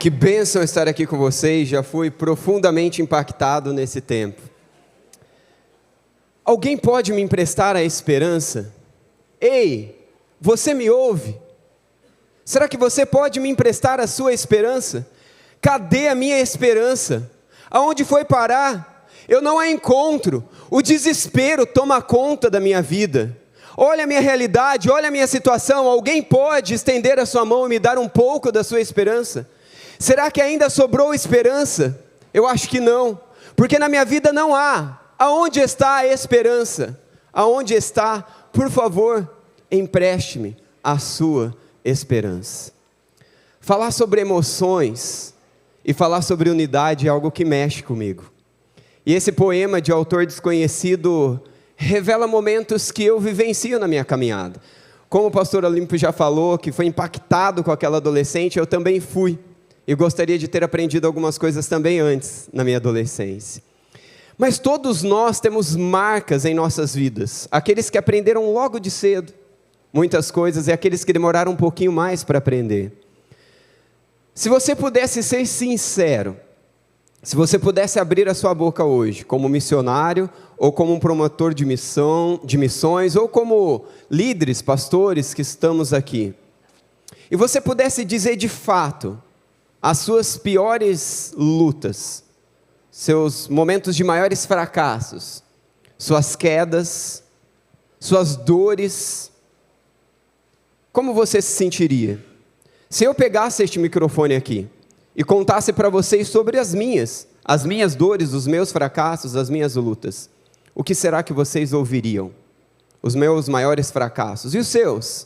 Que bênção estar aqui com vocês, já fui profundamente impactado nesse tempo. Alguém pode me emprestar a esperança? Ei, você me ouve? Será que você pode me emprestar a sua esperança? Cadê a minha esperança? Aonde foi parar? Eu não a encontro, o desespero toma conta da minha vida. Olha a minha realidade, olha a minha situação, alguém pode estender a sua mão e me dar um pouco da sua esperança? Será que ainda sobrou esperança? Eu acho que não, porque na minha vida não há. Aonde está a esperança? Aonde está? Por favor, empreste-me a sua esperança. Falar sobre emoções e falar sobre unidade é algo que mexe comigo. E esse poema de autor desconhecido revela momentos que eu vivencio na minha caminhada. Como o pastor Olímpio já falou, que foi impactado com aquela adolescente, eu também fui. E gostaria de ter aprendido algumas coisas também antes, na minha adolescência. Mas todos nós temos marcas em nossas vidas. Aqueles que aprenderam logo de cedo muitas coisas e aqueles que demoraram um pouquinho mais para aprender. Se você pudesse ser sincero, se você pudesse abrir a sua boca hoje, como missionário, ou como um promotor de missões, ou como líderes, pastores que estamos aqui, e você pudesse dizer de fato as suas piores lutas, seus momentos de maiores fracassos, suas quedas, suas dores, como você se sentiria? Se eu pegasse este microfone aqui e contasse para vocês sobre as minhas dores, os meus fracassos, as minhas lutas, o que será que vocês ouviriam? Os meus maiores fracassos. E os seus?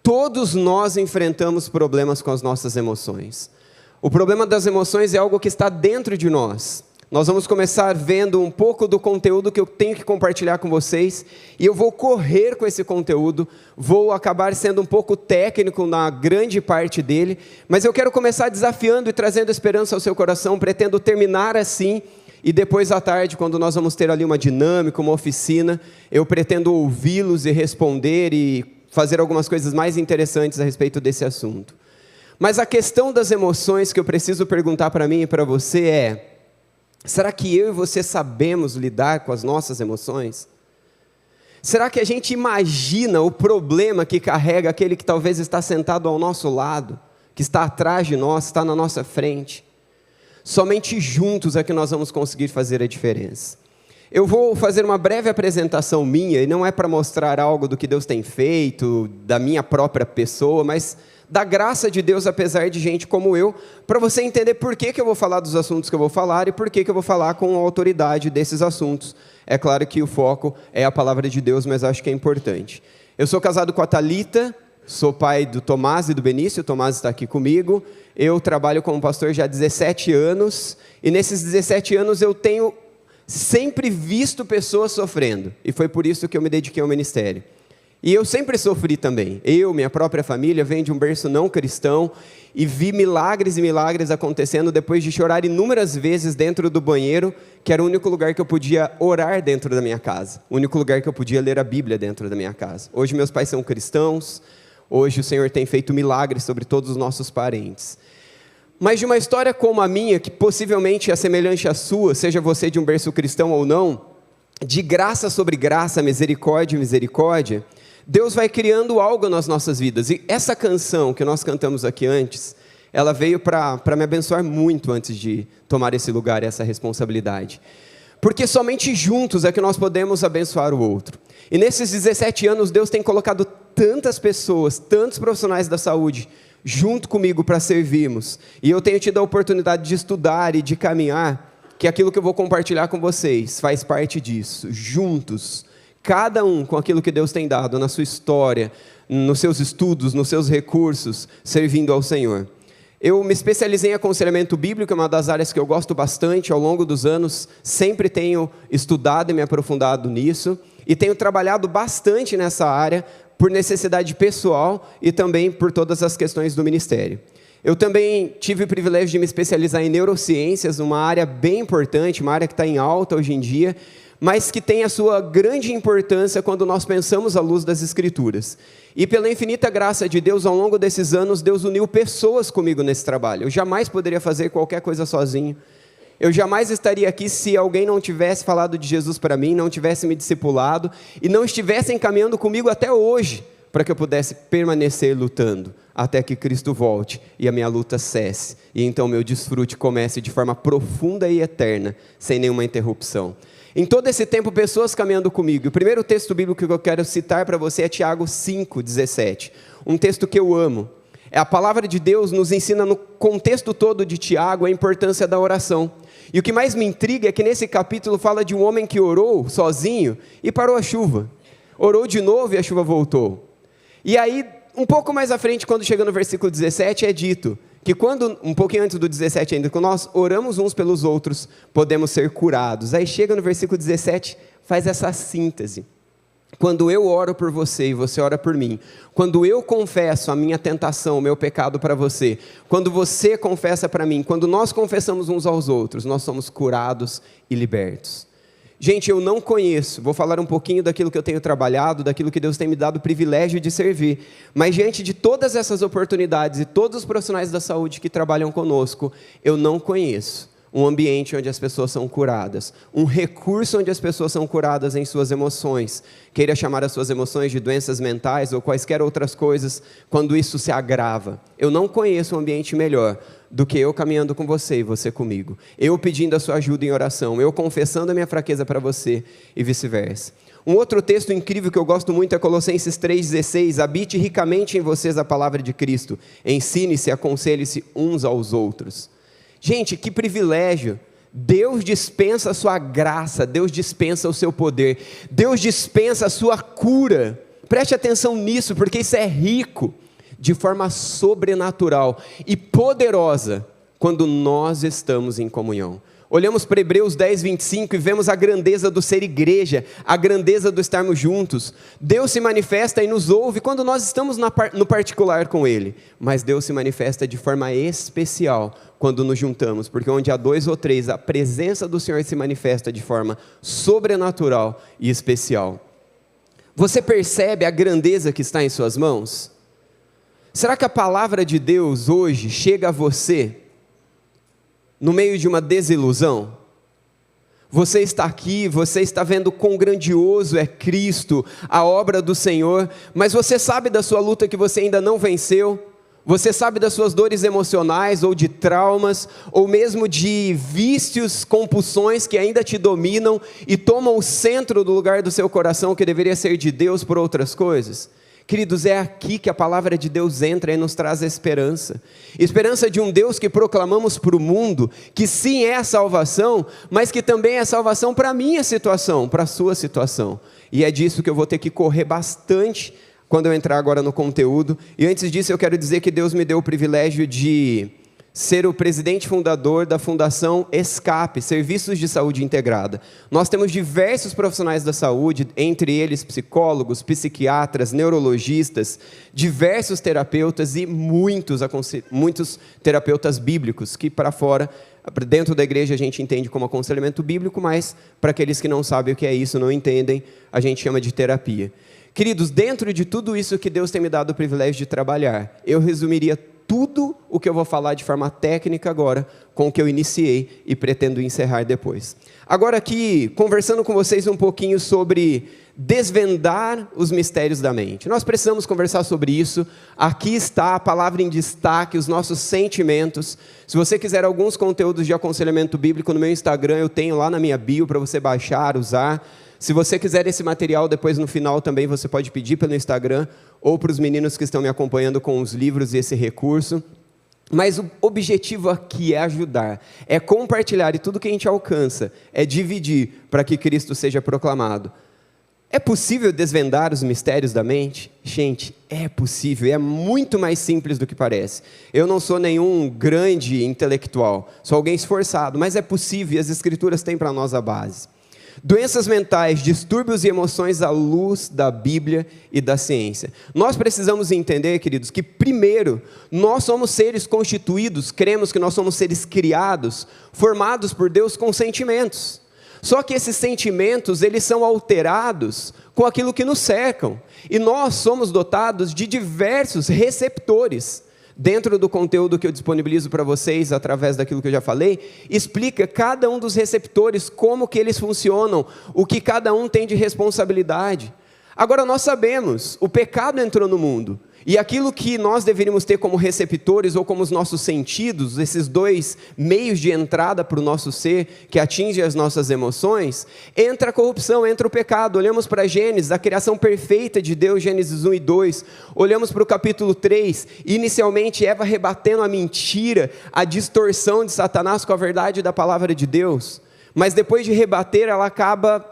Todos nós enfrentamos problemas com as nossas emoções. O problema das emoções é algo que está dentro de nós. Nós vamos começar vendo um pouco do conteúdo que eu tenho que compartilhar com vocês, e eu vou correr com esse conteúdo, vou acabar sendo um pouco técnico na grande parte dele, mas eu quero começar desafiando e trazendo esperança ao seu coração, pretendo terminar assim, e depois à tarde, quando nós vamos ter ali uma dinâmica, uma oficina, eu pretendo ouvi-los e responder e fazer algumas coisas mais interessantes a respeito desse assunto. Mas a questão das emoções que eu preciso perguntar para mim e para você é: será que eu e você sabemos lidar com as nossas emoções? Será que a gente imagina o problema que carrega aquele que talvez está sentado ao nosso lado, que está atrás de nós, está na nossa frente? Somente juntos é que nós vamos conseguir fazer a diferença. Eu vou fazer uma breve apresentação minha, e não é para mostrar algo do que Deus tem feito, da minha própria pessoa, mas da graça de Deus, apesar de gente como eu, para você entender por que eu vou falar dos assuntos que eu vou falar e por que eu vou falar com a autoridade desses assuntos. É claro que o foco é a palavra de Deus, mas acho que é importante. Eu sou casado com a Thalita, sou pai do Tomás e do Benício, o Tomás está aqui comigo. Eu trabalho como pastor já há 17 anos, e nesses 17 anos eu tenho sempre visto pessoas sofrendo, e foi por isso que eu me dediquei ao ministério. E eu sempre sofri também. Eu, minha própria família, venho de um berço não cristão e vi milagres e milagres acontecendo depois de chorar inúmeras vezes dentro do banheiro, que era o único lugar que eu podia orar dentro da minha casa, o único lugar que eu podia ler a Bíblia dentro da minha casa. Hoje meus pais são cristãos, hoje o Senhor tem feito milagres sobre todos os nossos parentes. Mas de uma história como a minha, que possivelmente é semelhante à sua, seja você de um berço cristão ou não, de graça sobre graça, misericórdia e misericórdia, Deus vai criando algo nas nossas vidas. E essa canção que nós cantamos aqui antes, ela veio para me abençoar muito antes de tomar esse lugar, essa responsabilidade. Porque somente juntos é que nós podemos abençoar o outro. E nesses 17 anos, Deus tem colocado tantas pessoas, tantos profissionais da saúde, junto comigo para servirmos. E eu tenho tido a oportunidade de estudar e de caminhar, que aquilo que eu vou compartilhar com vocês faz parte disso, juntos. Cada um com aquilo que Deus tem dado na sua história, nos seus estudos, nos seus recursos, servindo ao Senhor. Eu me especializei em aconselhamento bíblico, é uma das áreas que eu gosto bastante. Ao longo dos anos, sempre tenho estudado e me aprofundado nisso. E tenho trabalhado bastante nessa área, por necessidade pessoal e também por todas as questões do ministério. Eu também tive o privilégio de me especializar em neurociências, uma área bem importante, uma área que está em alta hoje em dia, mas que tem a sua grande importância quando nós pensamos à luz das Escrituras. E pela infinita graça de Deus, ao longo desses anos, Deus uniu pessoas comigo nesse trabalho. Eu jamais poderia fazer qualquer coisa sozinho. Eu jamais estaria aqui se alguém não tivesse falado de Jesus para mim, não tivesse me discipulado e não estivessem caminhando comigo até hoje, para que eu pudesse permanecer lutando até que Cristo volte e a minha luta cesse. E então meu desfrute comece de forma profunda e eterna, sem nenhuma interrupção. Em todo esse tempo, pessoas caminhando comigo. O primeiro texto bíblico que eu quero citar para você é Tiago 5,17. Um texto que eu amo. A palavra de Deus nos ensina no contexto todo de Tiago a importância da oração. E o que mais me intriga é que nesse capítulo fala de um homem que orou sozinho e parou a chuva. Orou de novo e a chuva voltou. E aí, um pouco mais à frente, quando chega no versículo 17, é dito que quando, um pouquinho antes do 17 ainda, quando nós oramos uns pelos outros, podemos ser curados. Aí chega no versículo 17, faz essa síntese. Quando eu oro por você e você ora por mim, quando eu confesso a minha tentação, o meu pecado para você, quando você confessa para mim, quando nós confessamos uns aos outros, nós somos curados e libertos. Gente, eu não conheço, vou falar um pouquinho daquilo que eu tenho trabalhado, daquilo que Deus tem me dado o privilégio de servir, mas diante de todas essas oportunidades e todos os profissionais da saúde que trabalham conosco, eu não conheço um ambiente onde as pessoas são curadas, um recurso onde as pessoas são curadas em suas emoções, queira chamar as suas emoções de doenças mentais ou quaisquer outras coisas, quando isso se agrava. Eu não conheço um ambiente melhor do que eu caminhando com você e você comigo, eu pedindo a sua ajuda em oração, eu confessando a minha fraqueza para você e vice-versa. Um outro texto incrível que eu gosto muito é Colossenses 3,16, habite ricamente em vocês a palavra de Cristo, ensine-se, aconselhe-se uns aos outros. Gente, que privilégio, Deus dispensa a sua graça, Deus dispensa o seu poder, Deus dispensa a sua cura, preste atenção nisso, porque isso é rico, de forma sobrenatural e poderosa, quando nós estamos em comunhão. Olhamos para Hebreus 10:25 e vemos a grandeza do ser igreja, a grandeza do estarmos juntos. Deus se manifesta e nos ouve quando nós estamos no particular com Ele, mas Deus se manifesta de forma especial quando nos juntamos, porque onde há 2 ou 3, a presença do Senhor se manifesta de forma sobrenatural e especial. Você percebe a grandeza que está em suas mãos? Será que a palavra de Deus hoje chega a você no meio de uma desilusão? Você está aqui, você está vendo quão grandioso é Cristo, a obra do Senhor, mas você sabe da sua luta que você ainda não venceu? Você sabe das suas dores emocionais, ou de traumas, ou mesmo de vícios, compulsões que ainda te dominam e tomam o centro do lugar do seu coração que deveria ser de Deus por outras coisas? Queridos, é aqui que a palavra de Deus entra e nos traz a esperança. Esperança de um Deus que proclamamos para o mundo, que sim é a salvação, mas que também é salvação para a minha situação, para a sua situação. E é disso que eu vou ter que correr bastante quando eu entrar agora no conteúdo. E antes disso eu quero dizer que Deus me deu o privilégio de ser o presidente fundador da Fundação Escape, Serviços de Saúde Integrada. Nós temos diversos profissionais da saúde, entre eles psicólogos, psiquiatras, neurologistas, diversos terapeutas e muitos terapeutas bíblicos, que para fora, dentro da igreja a gente entende como aconselhamento bíblico, mas para aqueles que não sabem o que é isso, não entendem, a gente chama de terapia. Queridos, dentro de tudo isso que Deus tem me dado o privilégio de trabalhar, eu resumiria tudo o que eu vou falar de forma técnica agora, com o que eu iniciei e pretendo encerrar depois. Agora aqui, conversando com vocês um pouquinho sobre desvendar os mistérios da mente. Nós precisamos conversar sobre isso. Aqui está a palavra em destaque, os nossos sentimentos. Se você quiser alguns conteúdos de aconselhamento bíblico no meu Instagram, eu tenho lá na minha bio para você baixar, usar. Se você quiser esse material, depois no final também você pode pedir pelo Instagram, ou para os meninos que estão me acompanhando com os livros e esse recurso. Mas o objetivo aqui é ajudar, é compartilhar, e tudo que a gente alcança é dividir para que Cristo seja proclamado. É possível desvendar os mistérios da mente? Gente, é possível, é muito mais simples do que parece. Eu não sou nenhum grande intelectual, sou alguém esforçado, mas é possível e as Escrituras têm para nós a base. Doenças mentais, distúrbios e emoções à luz da Bíblia e da ciência. Nós precisamos entender, queridos, que primeiro, nós somos seres constituídos, cremos que nós somos seres criados, formados por Deus com sentimentos. Só que esses sentimentos, eles são alterados com aquilo que nos cercam. E nós somos dotados de diversos receptores. Dentro do conteúdo que eu disponibilizo para vocês, através daquilo que eu já falei, explica cada um dos receptores, como que eles funcionam, o que cada um tem de responsabilidade. Agora nós sabemos, o pecado entrou no mundo, e aquilo que nós deveríamos ter como receptores, ou como os nossos sentidos, esses dois meios de entrada para o nosso ser, que atingem as nossas emoções, entra a corrupção, entra o pecado. Olhamos para Gênesis, a criação perfeita de Deus, Gênesis 1 e 2, olhamos para o capítulo 3, inicialmente Eva rebatendo a mentira, a distorção de Satanás com a verdade da palavra de Deus, mas depois de rebater, ela acaba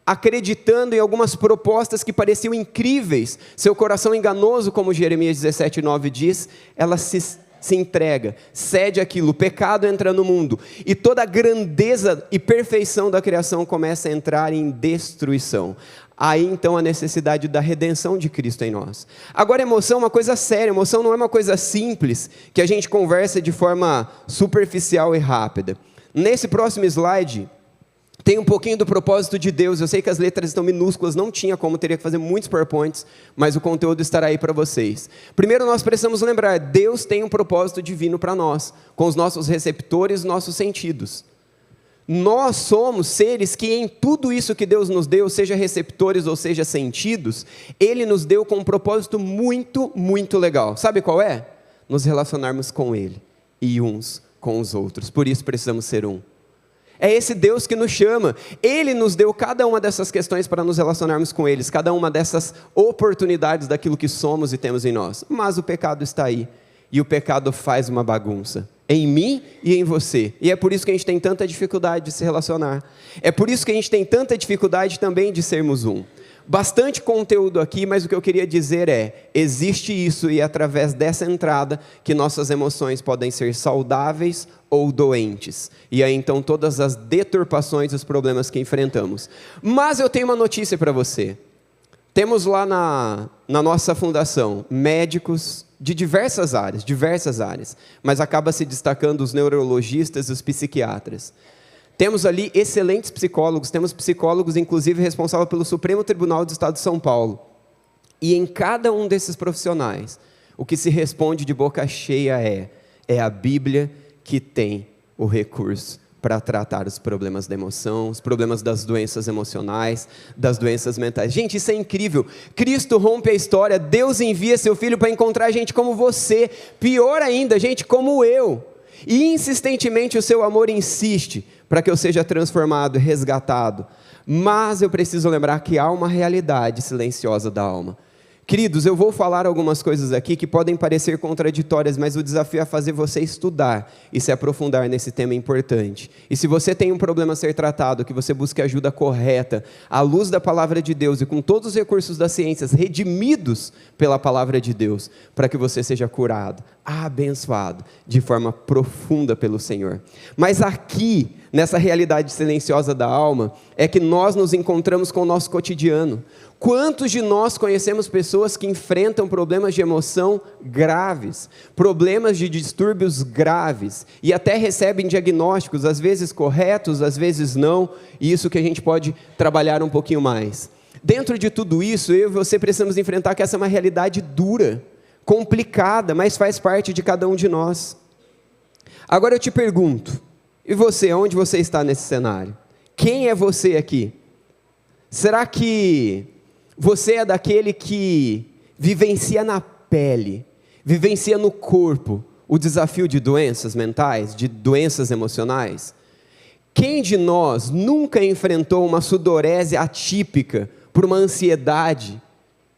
acreditando em algumas propostas que pareciam incríveis, seu coração enganoso, como Jeremias 17:9 diz, ela se entrega, cede aquilo, o pecado entra no mundo, e toda a grandeza e perfeição da criação começa a entrar em destruição. Aí então a necessidade da redenção de Cristo em nós. Agora emoção é uma coisa séria, emoção não é uma coisa simples, que a gente conversa de forma superficial e rápida. Nesse próximo slide, tem um pouquinho do propósito de Deus. Eu sei que as letras estão minúsculas, não tinha como, teria que fazer muitos PowerPoints, mas o conteúdo estará aí para vocês. Primeiro nós precisamos lembrar, Deus tem um propósito divino para nós, com os nossos receptores, nossos sentidos. Nós somos seres que em tudo isso que Deus nos deu, seja receptores ou seja sentidos, Ele nos deu com um propósito muito, muito legal. Sabe qual é? Nos relacionarmos com Ele e uns com os outros. Por isso precisamos ser um. É esse Deus que nos chama. Ele nos deu cada uma dessas questões para nos relacionarmos com eles, cada uma dessas oportunidades daquilo que somos e temos em nós. Mas o pecado está aí, e o pecado faz uma bagunça em mim e em você. E é por isso que a gente tem tanta dificuldade de se relacionar. É por isso que a gente tem tanta dificuldade também de sermos um. Bastante conteúdo aqui, mas o que eu queria dizer é, existe isso e é através dessa entrada que nossas emoções podem ser saudáveis ou doentes. E aí então todas as deturpações e os problemas que enfrentamos. Mas eu tenho uma notícia para você. Temos lá na nossa fundação médicos de diversas áreas, mas acaba se destacando os neurologistas e os psiquiatras. Temos ali excelentes psicólogos, temos psicólogos inclusive responsáveis pelo Supremo Tribunal do Estado de São Paulo. E em cada um desses profissionais, o que se responde de boca cheia é a Bíblia que tem o recurso para tratar os problemas da emoção, os problemas das doenças emocionais, das doenças mentais. Gente, isso é incrível. Cristo rompe a história, Deus envia seu Filho para encontrar gente como você, pior ainda, gente como eu. E insistentemente o seu amor insiste para que eu seja transformado, resgatado. Mas eu preciso lembrar que há uma realidade silenciosa da alma. Queridos, eu vou falar algumas coisas aqui que podem parecer contraditórias, mas o desafio é fazer você estudar e se aprofundar nesse tema importante. E se você tem um problema a ser tratado, que você busque ajuda correta, à luz da palavra de Deus e com todos os recursos das ciências redimidos pela palavra de Deus, para que você seja curado, abençoado de forma profunda pelo Senhor. Mas aqui, nessa realidade silenciosa da alma, é que nós nos encontramos com o nosso cotidiano. Quantos de nós conhecemos pessoas que enfrentam problemas de emoção graves, problemas de distúrbios graves, e até recebem diagnósticos, às vezes corretos, às vezes não, e isso que a gente pode trabalhar um pouquinho mais. Dentro de tudo isso, eu e você precisamos enfrentar que essa é uma realidade dura, complicada, mas faz parte de cada um de nós. Agora eu te pergunto, e você, onde você está nesse cenário? Quem é você aqui? Será que você é daquele que vivencia na pele, vivencia no corpo o desafio de doenças mentais, de doenças emocionais? Quem de nós nunca enfrentou uma sudorese atípica por uma ansiedade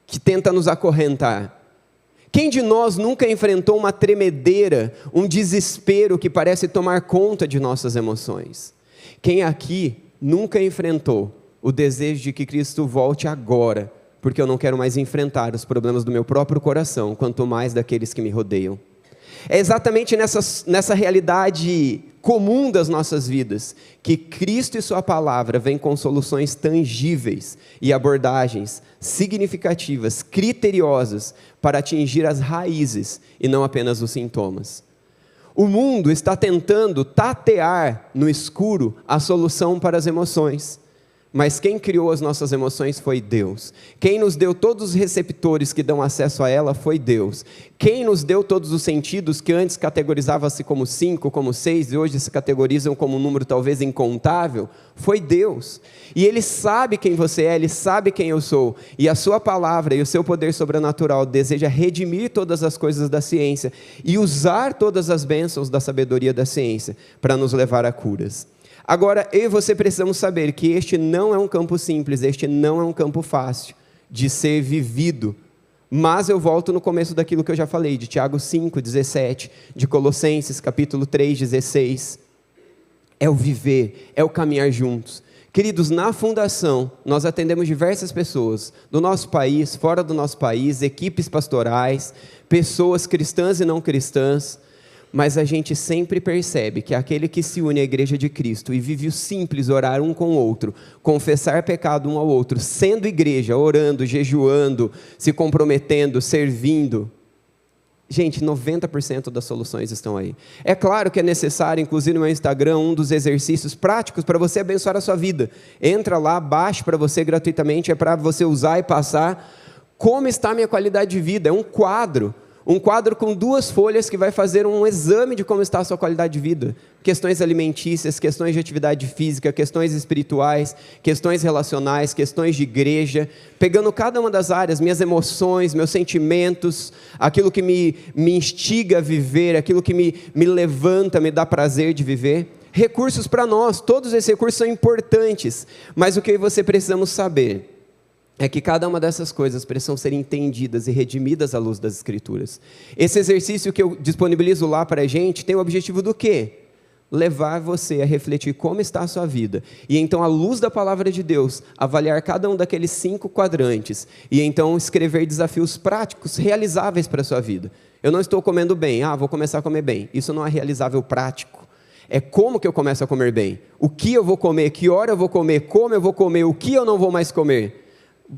que tenta nos acorrentar? Quem de nós nunca enfrentou uma tremedeira, um desespero que parece tomar conta de nossas emoções? Quem aqui nunca enfrentou o desejo de que Cristo volte agora, porque eu não quero mais enfrentar os problemas do meu próprio coração, quanto mais daqueles que me rodeiam? É exatamente nessa realidade comum das nossas vidas, que Cristo e sua palavra vêm com soluções tangíveis e abordagens significativas, criteriosas, para atingir as raízes e não apenas os sintomas. O mundo está tentando tatear no escuro a solução para as emoções. Mas quem criou as nossas emoções foi Deus. Quem nos deu todos os receptores que dão acesso a ela foi Deus. Quem nos deu todos os sentidos que antes categorizava-se como 5, como 6, e hoje se categorizam como um número talvez incontável, foi Deus. E Ele sabe quem você é, Ele sabe quem eu sou. E a sua palavra e o seu poder sobrenatural deseja redimir todas as coisas da ciência e usar todas as bênçãos da sabedoria da ciência para nos levar a curas. Agora, eu e você precisamos saber que este não é um campo simples, este não é um campo fácil de ser vivido. Mas eu volto no começo daquilo que eu já falei, de Tiago 5:17, de Colossenses capítulo 3:16. É o viver, é o caminhar juntos. Queridos, na fundação, nós atendemos diversas pessoas, do nosso país, fora do nosso país, equipes pastorais, pessoas cristãs e não cristãs. Mas a gente sempre percebe que aquele que se une à igreja de Cristo e vive o simples orar um com o outro, confessar pecado um ao outro, sendo igreja, orando, jejuando, se comprometendo, servindo, gente, 90% das soluções estão aí. É claro que é necessário, inclusive no meu Instagram, um dos exercícios práticos para você abençoar a sua vida. Entra lá, baixe para você gratuitamente, é para você usar e passar. Como está a minha qualidade de vida? É um quadro com 2 folhas que vai fazer um exame de como está a sua qualidade de vida. Questões alimentícias, questões de atividade física, questões espirituais, questões relacionais, questões de igreja, pegando cada uma das áreas, minhas emoções, meus sentimentos, aquilo que me instiga a viver, aquilo que me levanta, me dá prazer de viver. Recursos para nós, todos esses recursos são importantes, mas o que você precisamos saber é que cada uma dessas coisas precisam ser entendidas e redimidas à luz das Escrituras. Esse exercício que eu disponibilizo lá para a gente tem o objetivo do quê? Levar você a refletir como está a sua vida. E então, à luz da palavra de Deus, avaliar cada um daqueles 5 quadrantes. E então, escrever desafios práticos, realizáveis para a sua vida. Eu não estou comendo bem, vou começar a comer bem. Isso não é realizável prático. É como que eu começo a comer bem. O que eu vou comer, que hora eu vou comer, como eu vou comer, o que eu não vou mais comer.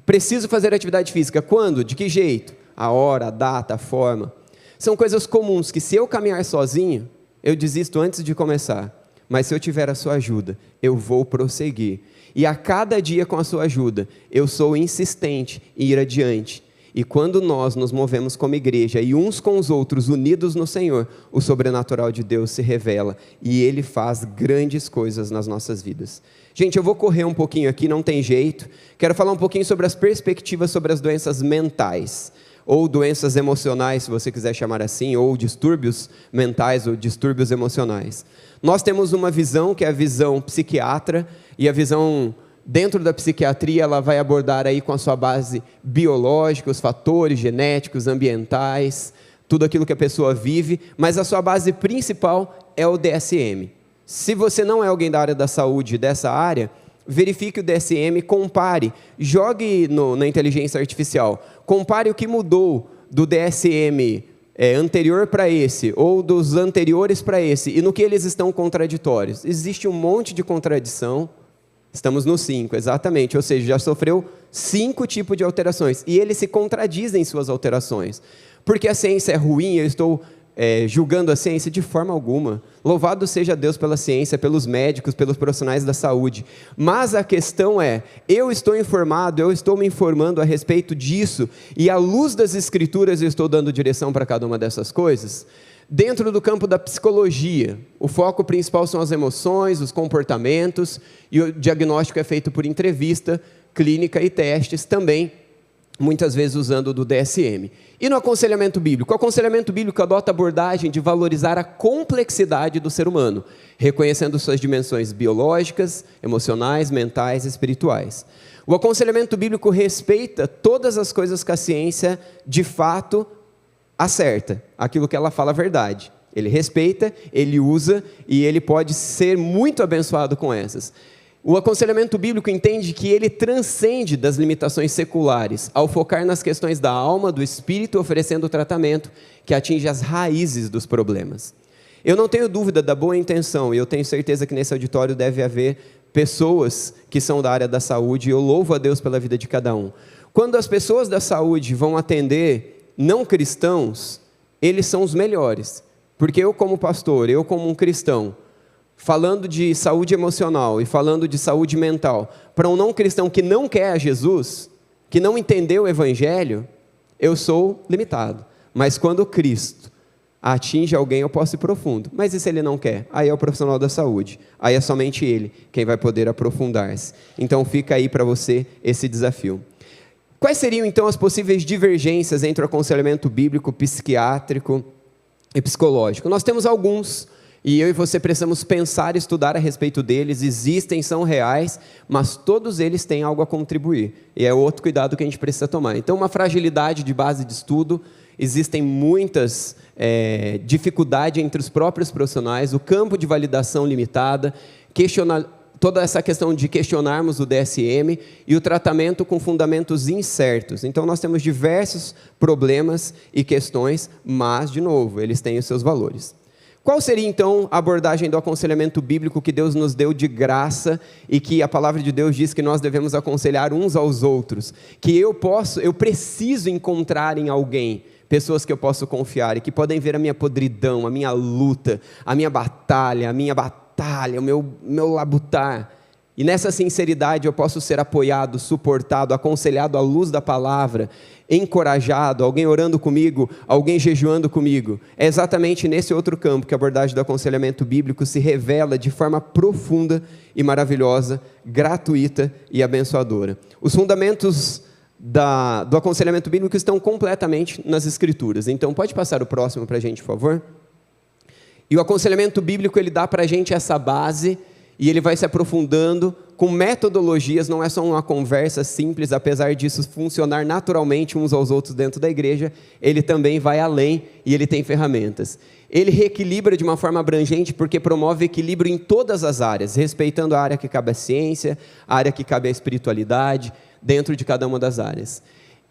Preciso fazer atividade física. Quando? De que jeito? A hora, a data, a forma. São coisas comuns que se eu caminhar sozinho, eu desisto antes de começar. Mas se eu tiver a sua ajuda, eu vou prosseguir. E a cada dia com a sua ajuda, eu sou insistente em ir adiante. E quando nós nos movemos como igreja e uns com os outros unidos no Senhor, o sobrenatural de Deus se revela e Ele faz grandes coisas nas nossas vidas. Gente, eu vou correr um pouquinho aqui, não tem jeito. Quero falar um pouquinho sobre as perspectivas sobre as doenças mentais, ou doenças emocionais, se você quiser chamar assim, ou distúrbios mentais, ou distúrbios emocionais. Nós temos uma visão, que é a visão psiquiatra, e a visão dentro da psiquiatria, ela vai abordar aí com a sua base biológica, os fatores genéticos, ambientais, tudo aquilo que a pessoa vive, mas a sua base principal é o DSM. Se você não é alguém da área da saúde, dessa área, verifique o DSM, compare, jogue na inteligência artificial, compare o que mudou do DSM anterior para esse, ou dos anteriores para esse, e no que eles estão contraditórios. Existe um monte de contradição, estamos no 5, exatamente, ou seja, já sofreu 5 tipos de alterações, e eles se contradizem em suas alterações. Porque a ciência é ruim, eu estou julgando a ciência de forma alguma. Louvado seja Deus pela ciência, pelos médicos, pelos profissionais da saúde. Mas a questão é, eu estou informado, eu estou me informando a respeito disso, e à luz das Escrituras eu estou dando direção para cada uma dessas coisas. Dentro do campo da psicologia, o foco principal são as emoções, os comportamentos, e o diagnóstico é feito por entrevista, clínica e testes também, muitas vezes usando do DSM. E no aconselhamento bíblico? O aconselhamento bíblico adota a abordagem de valorizar a complexidade do ser humano, reconhecendo suas dimensões biológicas, emocionais, mentais e espirituais. O aconselhamento bíblico respeita todas as coisas que a ciência, de fato, acerta, aquilo que ela fala a verdade. Ele respeita, ele usa e ele pode ser muito abençoado com essas. O aconselhamento bíblico entende que ele transcende das limitações seculares, ao focar nas questões da alma, do espírito, oferecendo tratamento que atinge as raízes dos problemas. Eu não tenho dúvida da boa intenção, e eu tenho certeza que nesse auditório deve haver pessoas que são da área da saúde, e eu louvo a Deus pela vida de cada um. Quando as pessoas da saúde vão atender não cristãos, eles são os melhores, porque eu como pastor, eu como um cristão, falando de saúde emocional e falando de saúde mental, para um não cristão que não quer a Jesus, que não entendeu o Evangelho, eu sou limitado. Mas quando Cristo atinge alguém, eu posso ir profundo. Mas e se ele não quer? Aí é o profissional da saúde. Aí é somente ele quem vai poder aprofundar-se. Então fica aí para você esse desafio. Quais seriam então as possíveis divergências entre o aconselhamento bíblico, psiquiátrico e psicológico? Nós temos alguns, e eu e você precisamos pensar e estudar a respeito deles. Existem, são reais, mas todos eles têm algo a contribuir, e é outro cuidado que a gente precisa tomar. Então, uma fragilidade de base de estudo, existem muitas dificuldades entre os próprios profissionais, o campo de validação limitada, toda essa questão de questionarmos o DSM e o tratamento com fundamentos incertos. Então, nós temos diversos problemas e questões, mas, de novo, eles têm os seus valores. Qual seria, então, a abordagem do aconselhamento bíblico que Deus nos deu de graça e que a palavra de Deus diz que nós devemos aconselhar uns aos outros? Que eu preciso encontrar em alguém pessoas que eu posso confiar e que podem ver a minha podridão, a minha luta, a minha batalha, o meu labutar. E nessa sinceridade eu posso ser apoiado, suportado, aconselhado à luz da palavra, encorajado, alguém orando comigo, alguém jejuando comigo. É exatamente nesse outro campo que a abordagem do aconselhamento bíblico se revela de forma profunda e maravilhosa, gratuita e abençoadora. Os fundamentos do aconselhamento bíblico estão completamente nas Escrituras. Então, pode passar o próximo para a gente, por favor? E o aconselhamento bíblico, ele dá para a gente essa base, e ele vai se aprofundando com metodologias, não é só uma conversa simples, apesar disso funcionar naturalmente uns aos outros dentro da igreja, ele também vai além e ele tem ferramentas. Ele reequilibra de uma forma abrangente porque promove equilíbrio em todas as áreas, respeitando a área que cabe à ciência, a área que cabe à espiritualidade, dentro de cada uma das áreas.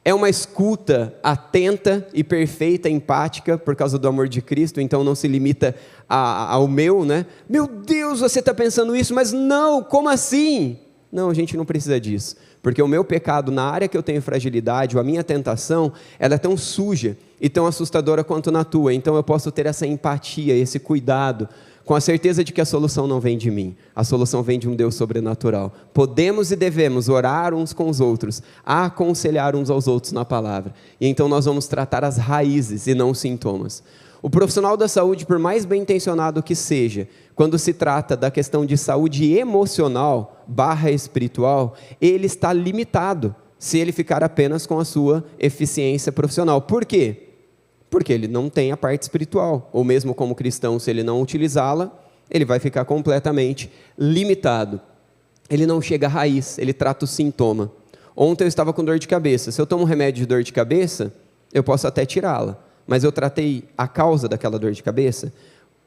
É uma escuta atenta e perfeita, empática, por causa do amor de Cristo, então não se limita ao meu, né? Meu Deus, você está pensando isso, mas não, como assim? Não, a gente não precisa disso, porque o meu pecado, na área que eu tenho fragilidade, ou a minha tentação, ela é tão suja e tão assustadora quanto na tua, então eu posso ter essa empatia, esse cuidado, com a certeza de que a solução não vem de mim, a solução vem de um Deus sobrenatural. Podemos e devemos orar uns com os outros, aconselhar uns aos outros na palavra, e então nós vamos tratar as raízes e não os sintomas. O profissional da saúde, por mais bem intencionado que seja, quando se trata da questão de saúde emocional / espiritual, ele está limitado, se ele ficar apenas com a sua eficiência profissional. Por quê? Porque ele não tem a parte espiritual, ou mesmo como cristão, se ele não utilizá-la, ele vai ficar completamente limitado. Ele não chega à raiz, ele trata o sintoma. Ontem eu estava com dor de cabeça, se eu tomo um remédio de dor de cabeça, eu posso até tirá-la, mas eu tratei a causa daquela dor de cabeça.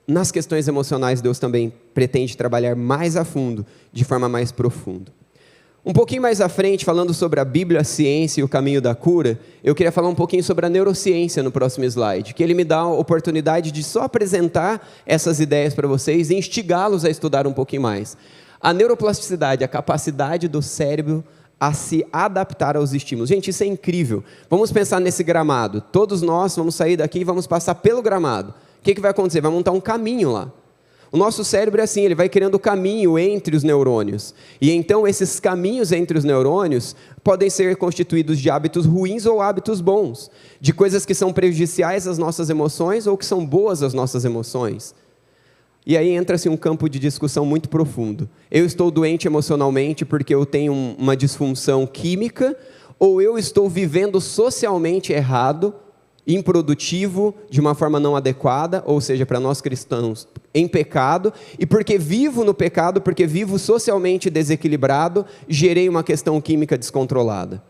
Nas questões emocionais, Deus também pretende trabalhar mais a fundo, de forma mais profunda. Um pouquinho mais à frente, falando sobre a Bíblia, a ciência e o caminho da cura, eu queria falar um pouquinho sobre a neurociência no próximo slide, que ele me dá a oportunidade de só apresentar essas ideias para vocês e instigá-los a estudar um pouquinho mais. A neuroplasticidade, a capacidade do cérebro a se adaptar aos estímulos. Gente, isso é incrível. Vamos pensar nesse gramado. Todos nós vamos sair daqui e vamos passar pelo gramado. O que vai acontecer? Vai montar um caminho lá. O nosso cérebro é assim, ele vai criando caminho entre os neurônios. E então esses caminhos entre os neurônios podem ser constituídos de hábitos ruins ou hábitos bons. De coisas que são prejudiciais às nossas emoções ou que são boas às nossas emoções. E aí entra-se um campo de discussão muito profundo. Eu estou doente emocionalmente porque eu tenho uma disfunção química, ou eu estou vivendo socialmente errado, improdutivo, de uma forma não adequada, ou seja, para nós cristãos, em pecado, e porque vivo no pecado, porque vivo socialmente desequilibrado, gerei uma questão química descontrolada.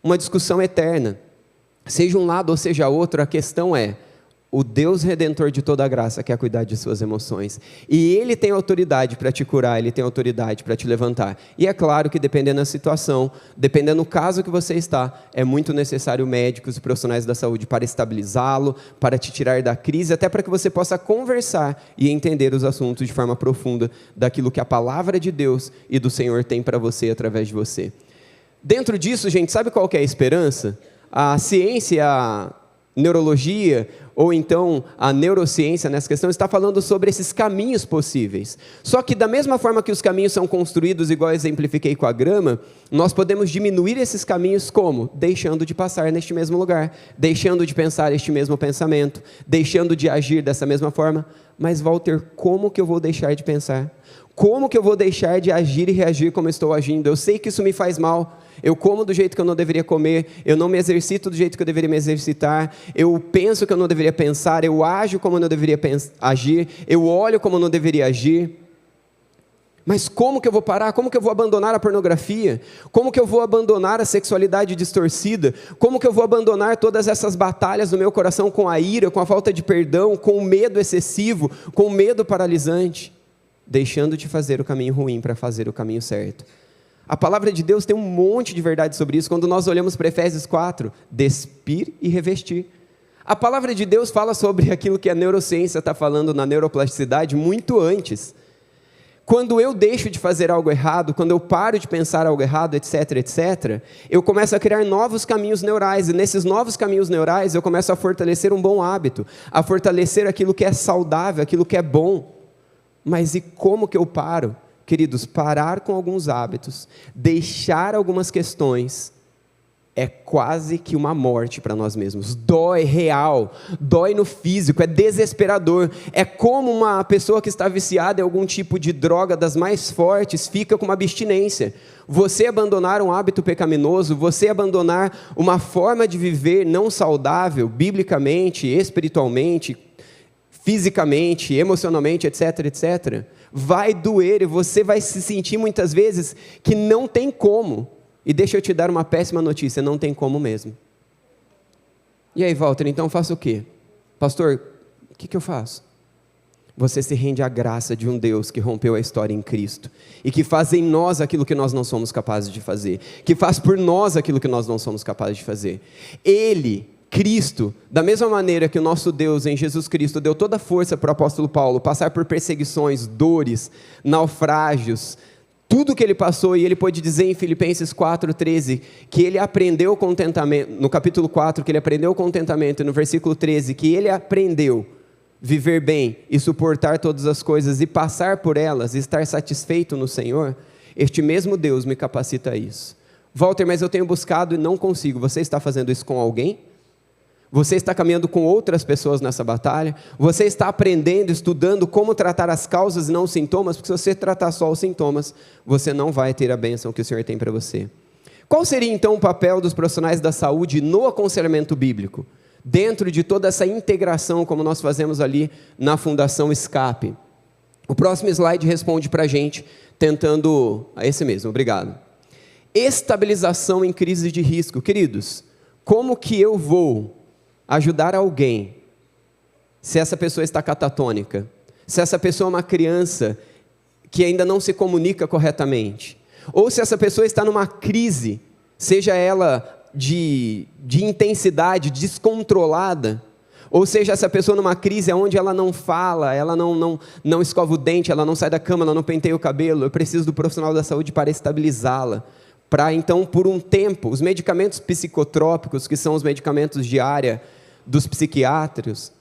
Uma discussão eterna. Seja um lado ou seja outro, a questão é, o Deus Redentor de toda a graça quer cuidar de suas emoções. E Ele tem autoridade para te curar, Ele tem autoridade para te levantar. E é claro que dependendo da situação, dependendo do caso que você está, é muito necessário médicos e profissionais da saúde para estabilizá-lo, para te tirar da crise, até para que você possa conversar e entender os assuntos de forma profunda daquilo que a palavra de Deus e do Senhor tem para você através de você. Dentro disso, gente, sabe qual que é a esperança? A ciência, a neurologia, ou então a neurociência nessa questão, está falando sobre esses caminhos possíveis. Só que da mesma forma que os caminhos são construídos, igual eu exemplifiquei com a grama, nós podemos diminuir esses caminhos como? Deixando de passar neste mesmo lugar, deixando de pensar este mesmo pensamento, deixando de agir dessa mesma forma. Mas Walter, como que eu vou deixar de pensar? Como que eu vou deixar de agir e reagir como eu estou agindo? Eu sei que isso me faz mal. Eu como do jeito que eu não deveria comer, eu não me exercito do jeito que eu deveria me exercitar, eu penso que eu não deveria pensar, eu ajo como eu não deveria agir, eu olho como eu não deveria agir. Mas como que eu vou parar? Como que eu vou abandonar a pornografia? Como que eu vou abandonar a sexualidade distorcida? Como que eu vou abandonar todas essas batalhas no meu coração com a ira, com a falta de perdão, com o medo excessivo, com o medo paralisante? Deixando de fazer o caminho ruim para fazer o caminho certo. A palavra de Deus tem um monte de verdade sobre isso. Quando nós olhamos para Efésios 4, despir e revestir. A palavra de Deus fala sobre aquilo que a neurociência está falando na neuroplasticidade muito antes. Quando eu deixo de fazer algo errado, quando eu paro de pensar algo errado, etc., etc., eu começo a criar novos caminhos neurais, e nesses novos caminhos neurais eu começo a fortalecer um bom hábito, a fortalecer aquilo que é saudável, aquilo que é bom. Mas e como que eu paro? Queridos, parar com alguns hábitos, deixar algumas questões, é quase que uma morte para nós mesmos. Dói real, dói no físico, é desesperador. É como uma pessoa que está viciada em algum tipo de droga das mais fortes, fica com uma abstinência. Você abandonar um hábito pecaminoso, você abandonar uma forma de viver não saudável, biblicamente, espiritualmente, fisicamente, emocionalmente, etc., etc., vai doer e você vai se sentir muitas vezes que não tem como. E deixa eu te dar uma péssima notícia, não tem como mesmo. E aí, Walter, então faço o quê? Pastor, o que eu faço? Você se rende à graça de um Deus que rompeu a história em Cristo e que faz em nós aquilo que nós não somos capazes de fazer, que faz por nós aquilo que nós não somos capazes de fazer. Ele, Cristo, da mesma maneira que o nosso Deus em Jesus Cristo deu toda a força para o apóstolo Paulo passar por perseguições, dores, naufrágios, tudo que ele passou, e ele pôde dizer em Filipenses 4,13, que ele aprendeu contentamento, no capítulo 4, que ele aprendeu contentamento, e no versículo 13, que ele aprendeu viver bem e suportar todas as coisas e passar por elas e estar satisfeito no Senhor, este mesmo Deus me capacita a isso. Walter, mas eu tenho buscado e não consigo. Você está fazendo isso com alguém? Você está caminhando com outras pessoas nessa batalha? Você está aprendendo, estudando como tratar as causas e não os sintomas? Porque se você tratar só os sintomas, você não vai ter a bênção que o Senhor tem para você. Qual seria então o papel dos profissionais da saúde no aconselhamento bíblico? Dentro de toda essa integração, como nós fazemos ali na Fundação Escape. O próximo slide responde para a gente, tentando... esse mesmo, obrigado. Estabilização em crise de risco. Queridos, como que eu vou ajudar alguém se essa pessoa está catatônica? Se essa pessoa é uma criança que ainda não se comunica corretamente? Ou se essa pessoa está numa crise, seja ela de intensidade descontrolada, ou seja, essa pessoa numa crise onde ela não fala, ela não escova o dente, ela não sai da cama, ela não penteia o cabelo, eu preciso do profissional da saúde para estabilizá-la, para então, por um tempo, os medicamentos psicotrópicos, que são os medicamentos de área dos psiquiatras,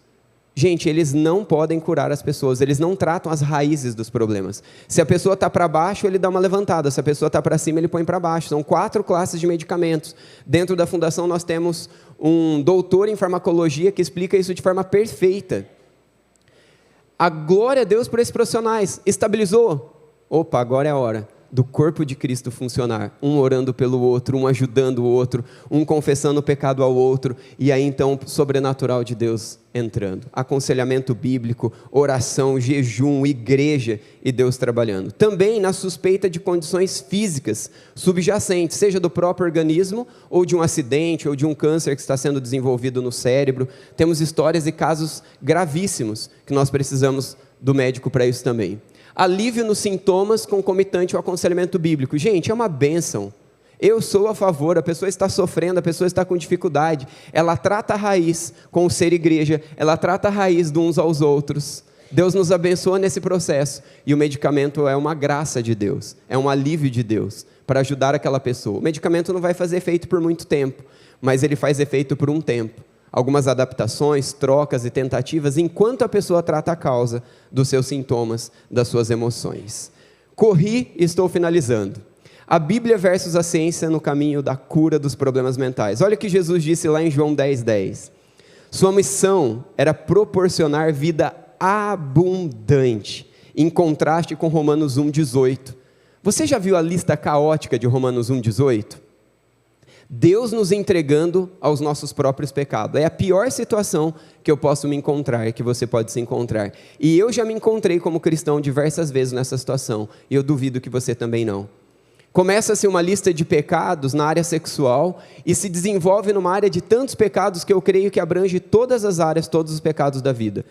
gente, eles não podem curar as pessoas, eles não tratam as raízes dos problemas. Se a pessoa está para baixo, ele dá uma levantada, se a pessoa está para cima, ele põe para baixo. São 4 classes de medicamentos. Dentro da fundação nós temos um doutor em farmacologia que explica isso de forma perfeita. A glória a Deus por esses profissionais. Estabilizou? Opa, agora é a hora. do corpo de Cristo funcionar, um orando pelo outro, um ajudando o outro, um confessando o pecado ao outro, e aí então o sobrenatural de Deus entrando. Aconselhamento bíblico, oração, jejum, igreja e Deus trabalhando. Também na suspeita de condições físicas subjacentes, seja do próprio organismo, ou de um acidente, ou de um câncer que está sendo desenvolvido no cérebro. Temos histórias e casos gravíssimos que nós precisamos do médico para isso também. Alívio nos sintomas concomitante ao aconselhamento bíblico. Gente, é uma bênção. Eu sou a favor, a pessoa está sofrendo, a pessoa está com dificuldade. Ela trata a raiz com o ser igreja, ela trata a raiz de uns aos outros. Deus nos abençoa nesse processo. E o medicamento é uma graça de Deus, é um alívio de Deus para ajudar aquela pessoa. O medicamento não vai fazer efeito por muito tempo, mas ele faz efeito por um tempo. Algumas adaptações, trocas e tentativas, enquanto a pessoa trata a causa dos seus sintomas, das suas emoções. Corri e estou finalizando. A Bíblia versus a ciência no caminho da cura dos problemas mentais. Olha o que Jesus disse lá em João 10:10. Sua missão era proporcionar vida abundante, em contraste com Romanos 1:18. Você já viu a lista caótica de Romanos 1:18? Deus nos entregando aos nossos próprios pecados. É a pior situação que eu posso me encontrar, que você pode se encontrar. E eu já me encontrei como cristão diversas vezes nessa situação, e eu duvido que você também não. Começa-se uma lista de pecados na área sexual, e se desenvolve numa área de tantos pecados que eu creio que abrange todas as áreas, todos os pecados da vida.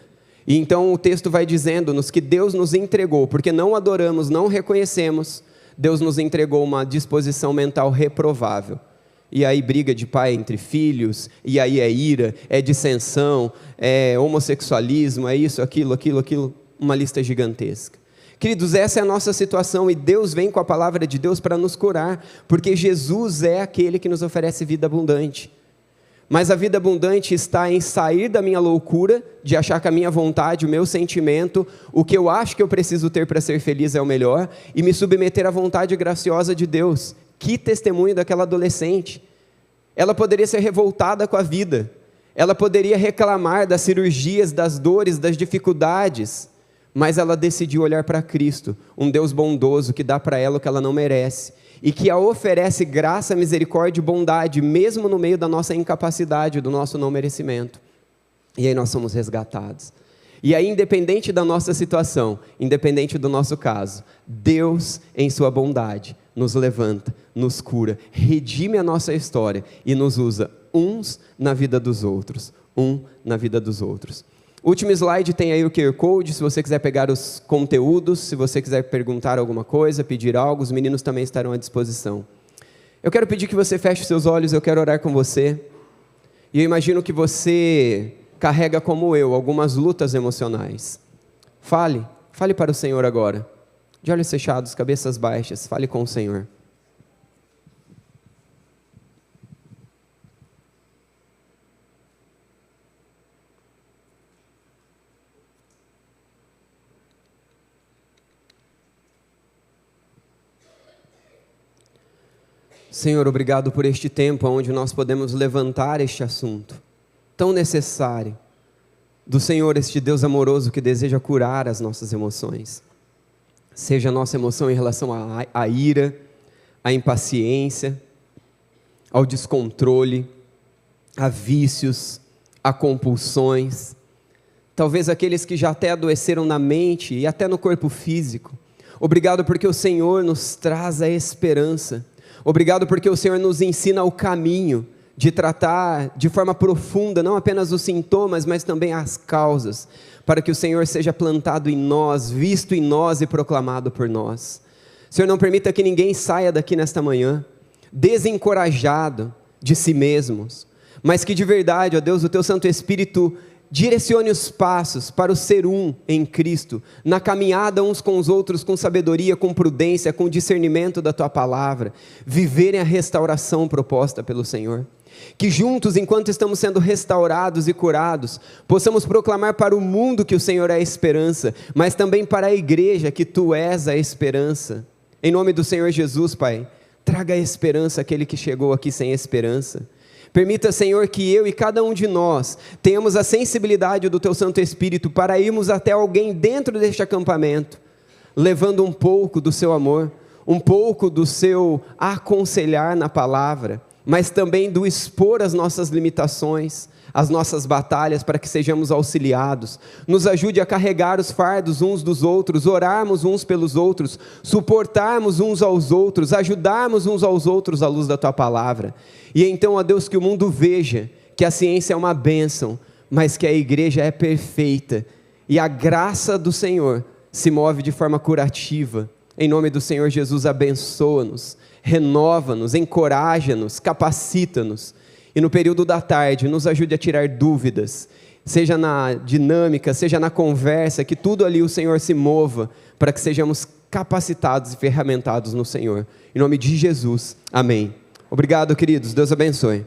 E então o texto vai dizendo-nos que Deus nos entregou, porque não adoramos, não reconhecemos, Deus nos entregou uma disposição mental reprovável. E aí briga de pai entre filhos, e aí é ira, é dissensão, é homossexualismo, é isso, aquilo, uma lista gigantesca. Queridos, essa é a nossa situação, e Deus vem com a palavra de Deus para nos curar, porque Jesus é aquele que nos oferece vida abundante. Mas a vida abundante está em sair da minha loucura, de achar que a minha vontade, o meu sentimento, o que eu acho que eu preciso ter para ser feliz é o melhor, e me submeter à vontade graciosa de Deus. Que testemunho daquela adolescente. Ela poderia ser revoltada com a vida, ela poderia reclamar das cirurgias, das dores, das dificuldades, mas ela decidiu olhar para Cristo, um Deus bondoso que dá para ela o que ela não merece, e que a oferece graça, misericórdia e bondade, mesmo no meio da nossa incapacidade, do nosso não merecimento. E aí nós somos resgatados. E aí, independente da nossa situação, independente do nosso caso, Deus, em sua bondade, nos levanta, nos cura, redime a nossa história e nos usa uns na vida dos outros, na vida dos outros. O último slide tem aí o QR Code, se você quiser pegar os conteúdos, se você quiser perguntar alguma coisa, pedir algo, os meninos também estarão à disposição. Eu quero pedir que você feche seus olhos, eu quero orar com você. E eu imagino que você carrega como eu algumas lutas emocionais. Fale para o Senhor agora. De olhos fechados, cabeças baixas, fale com o Senhor. Senhor, obrigado por este tempo onde nós podemos levantar este assunto tão necessário do Senhor, este Deus amoroso que deseja curar as nossas emoções. Seja a nossa emoção em relação à ira, à impaciência, ao descontrole, a vícios, a compulsões, talvez aqueles que já até adoeceram na mente e até no corpo físico. Obrigado porque o Senhor nos traz a esperança. Obrigado porque o Senhor nos ensina o caminho de tratar de forma profunda, não apenas os sintomas, mas também as causas, para que o Senhor seja plantado em nós, visto em nós e proclamado por nós. Senhor, não permita que ninguém saia daqui nesta manhã desencorajado de si mesmos, mas que de verdade, ó Deus, o Teu Santo Espírito direcione os passos para o ser um em Cristo, na caminhada uns com os outros, com sabedoria, com prudência, com discernimento da Tua Palavra, viverem a restauração proposta pelo Senhor. Que juntos, enquanto estamos sendo restaurados e curados, possamos proclamar para o mundo que o Senhor é a esperança, mas também para a igreja que Tu és a esperança. Em nome do Senhor Jesus, Pai, traga a esperança àquele que chegou aqui sem esperança. Permita, Senhor, que eu e cada um de nós tenhamos a sensibilidade do Teu Santo Espírito para irmos até alguém dentro deste acampamento, levando um pouco do Seu amor, um pouco do seu aconselhar na palavra, mas também do expor as nossas limitações, as nossas batalhas, para que sejamos auxiliados. Nos ajude a carregar os fardos uns dos outros, orarmos uns pelos outros, suportarmos uns aos outros, ajudarmos uns aos outros à luz da Tua palavra. E então, ó Deus, que o mundo veja que a ciência é uma bênção, mas que a igreja é perfeita, e a graça do Senhor se move de forma curativa. Em nome do Senhor Jesus, abençoa-nos, renova-nos, encoraja-nos, capacita-nos. E no período da tarde, nos ajude a tirar dúvidas, seja na dinâmica, seja na conversa, que tudo ali o Senhor se mova, para que sejamos capacitados e ferramentados no Senhor. Em nome de Jesus, amém. Obrigado, queridos, Deus abençoe.